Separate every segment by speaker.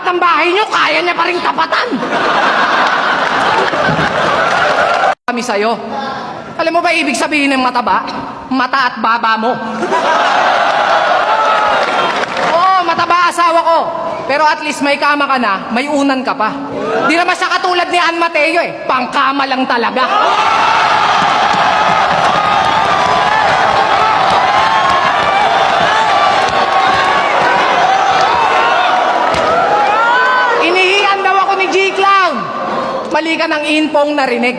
Speaker 1: ng bahay nyo, kaya niya pa rin tapatan. Kami sa'yo. Alam mo ba ibig sabihin ng mataba? Mata at baba mo. Oo, mataba asawa ko. Pero at least may kama ka na, may unan ka pa. Di naman siya katulad ni Ann Mateo eh. Pangkama lang talaga. Inihiyan daw ako ni G-Clown. Mali ka ng infong narinig.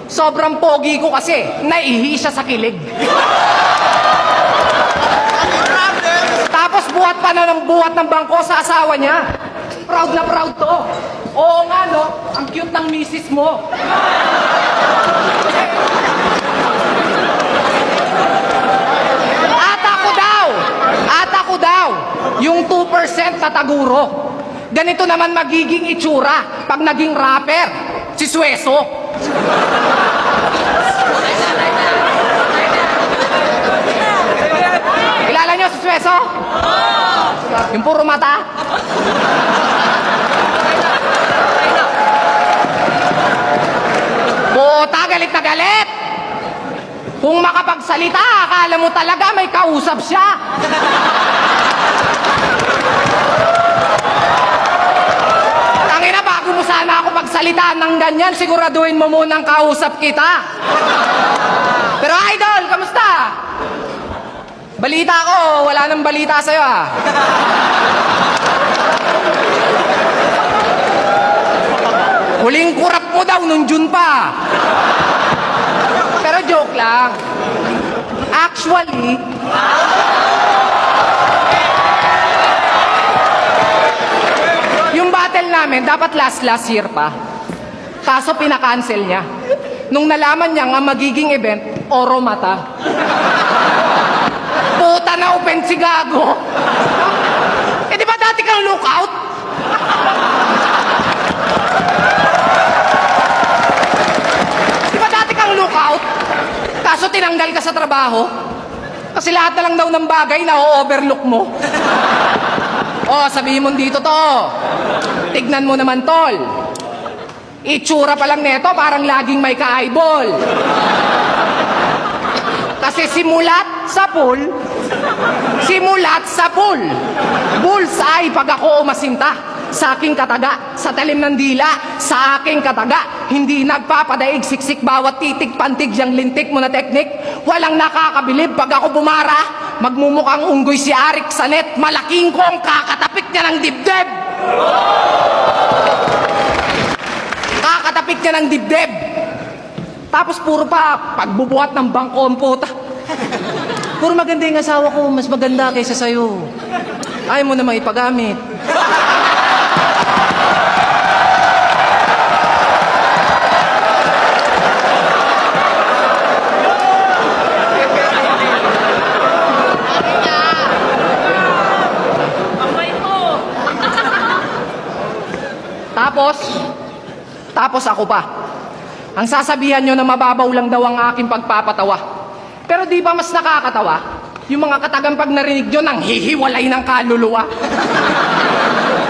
Speaker 1: Sobrang pogi ko kasi, naihi siya sa kilig. Tapos buhat pa na ng buhat ng bangko sa asawa niya. Proud na proud to. Oo nga no, ang cute ng misis mo. At ako daw, yung 2% na taguro. Ganito naman magiging itsura pag naging rapper, si Sueso. Kilala niyo si Sueso? Yung puro mata? Puta, galit na galit! Kung makapagsalita, akala mo talaga may kausap siya. Tangina, bago mo sana ako pagsalita ng ganyan, siguraduhin mo munang kausap kita. Pero idol, kamusta? Balita ko, wala nang balita sa'yo ah. Huling kurap mo daw nung June pa. Pero joke lang. Actually, yung battle namin, dapat last year pa. Kaso pinakancel niya. Nung nalaman niya nga magiging event, Oro Mata. Puta na open si Gago. Eh di ba dati kang lookout? Di ba dati kang lookout? Kaso tinanggal ka sa trabaho? Kasi lahat na lang daw ng bagay na o-overlook mo. Oh, sabihin mo dito to. Tignan mo naman tol. Itsura pa lang neto, parang laging may ka-eyeball. Kasi simulat sa pool, bullseye pag ako umasinta. Sa aking kataga, sa talim ng dila, sa aking kataga, hindi nagpapadaig siksik bawat titik pantig yang lintik mo na teknik. Walang nakakabilib pag ako bumara, magmumukhang unggoy si Arik sa net, malaking kong kakatapik niya ng dibdib. Kakatapik niya ng dibdib. Tapos puro pa pagbubuhat ng bangko ang puta. Puro maganda yung asawa ko, mas maganda kaysa sa'yo. Ayaw mo namang ipagamit. Tapos ako pa. Ang sasabihan nyo na mababaw lang daw ang aking pagpapatawa. Pero di ba mas nakakatawa? Yung mga katagang pag narinig nyo nang hihiwalay ng kaluluwa.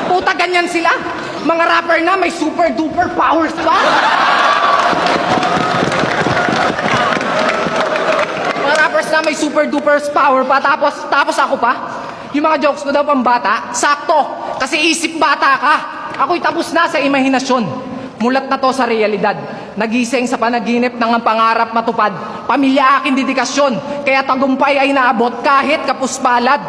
Speaker 1: Puta, ganyan sila. Mga rapper na may super duper powers pa. Mga rappers na may super duper power pa. Tapos ako pa. Yung mga jokes ko daw pambata, sakto. Kasi isip bata ka. Ako'y tapos na sa imahinasyon. Mulat na to sa realidad. Nagising sa panaginip ng ang pangarap matupad. Pamilya aking dedikasyon. Kaya tagumpay ay naabot kahit kapuspalad.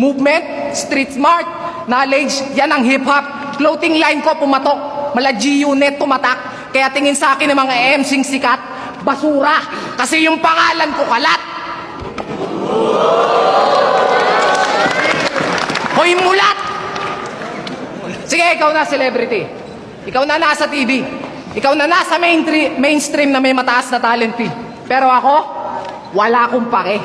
Speaker 1: Movement, street smart, knowledge, yan ang hip-hop. Clothing line ko pumatok. Mala G-Unit tumatak. Kaya tingin sa akin ng mga MC'ng sikat, basura. Kasi yung pangalan ko kalat. Hoy mulat! Sige, ikaw na celebrity. Ikaw na nasa TV. Ikaw na nasa mainstream na may mataas na talent fee. Pero ako, wala akong pake.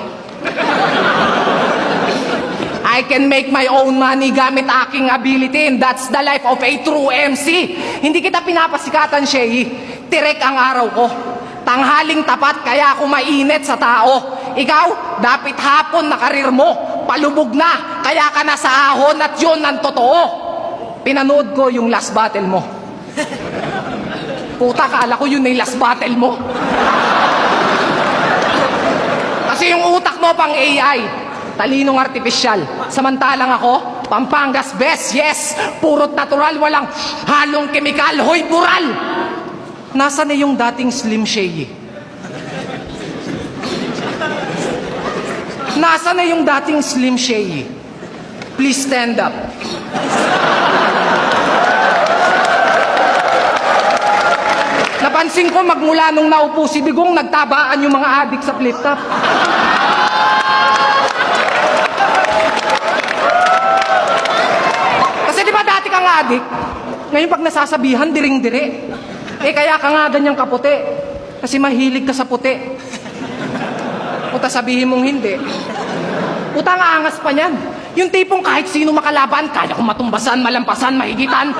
Speaker 1: I can make my own money gamit aking ability, and that's the life of a true MC. Hindi kita pinapasikatan, Shay. Tirek ang araw ko. Tanghaling tapat kaya ako mainit sa tao. Ikaw, dapat hapon na karir mo. Palubog na, kaya ka na sa ahon at yun ang totoo. pinanood ko yung last battle mo. Puta, kala ko yun na yung last battle mo. Kasi yung utak mo pang AI, talinong artificial. Samantalang ako, Pampangas best, yes! Purot natural, walang halong kemikal, hoy bural! Nasaan na yung dating Slim Shady? Nasaan na yung dating Slim Shady? Please stand up. Napansin ko magmula nung naupo si Digong, nagtabaan yung mga adik sa flip top. Kasi di ba dati kang adik? Ngayon pag nasasabihan, diring-dire. Eh kaya ka nga ganyang kaputi. Kasi mahilig ka sa puti. Puta sabihin mong hindi. Puta nga angas pa niyan. Yung tipong kahit sino makalaban, kaya kong matumbasan, malampasan, mahigitan.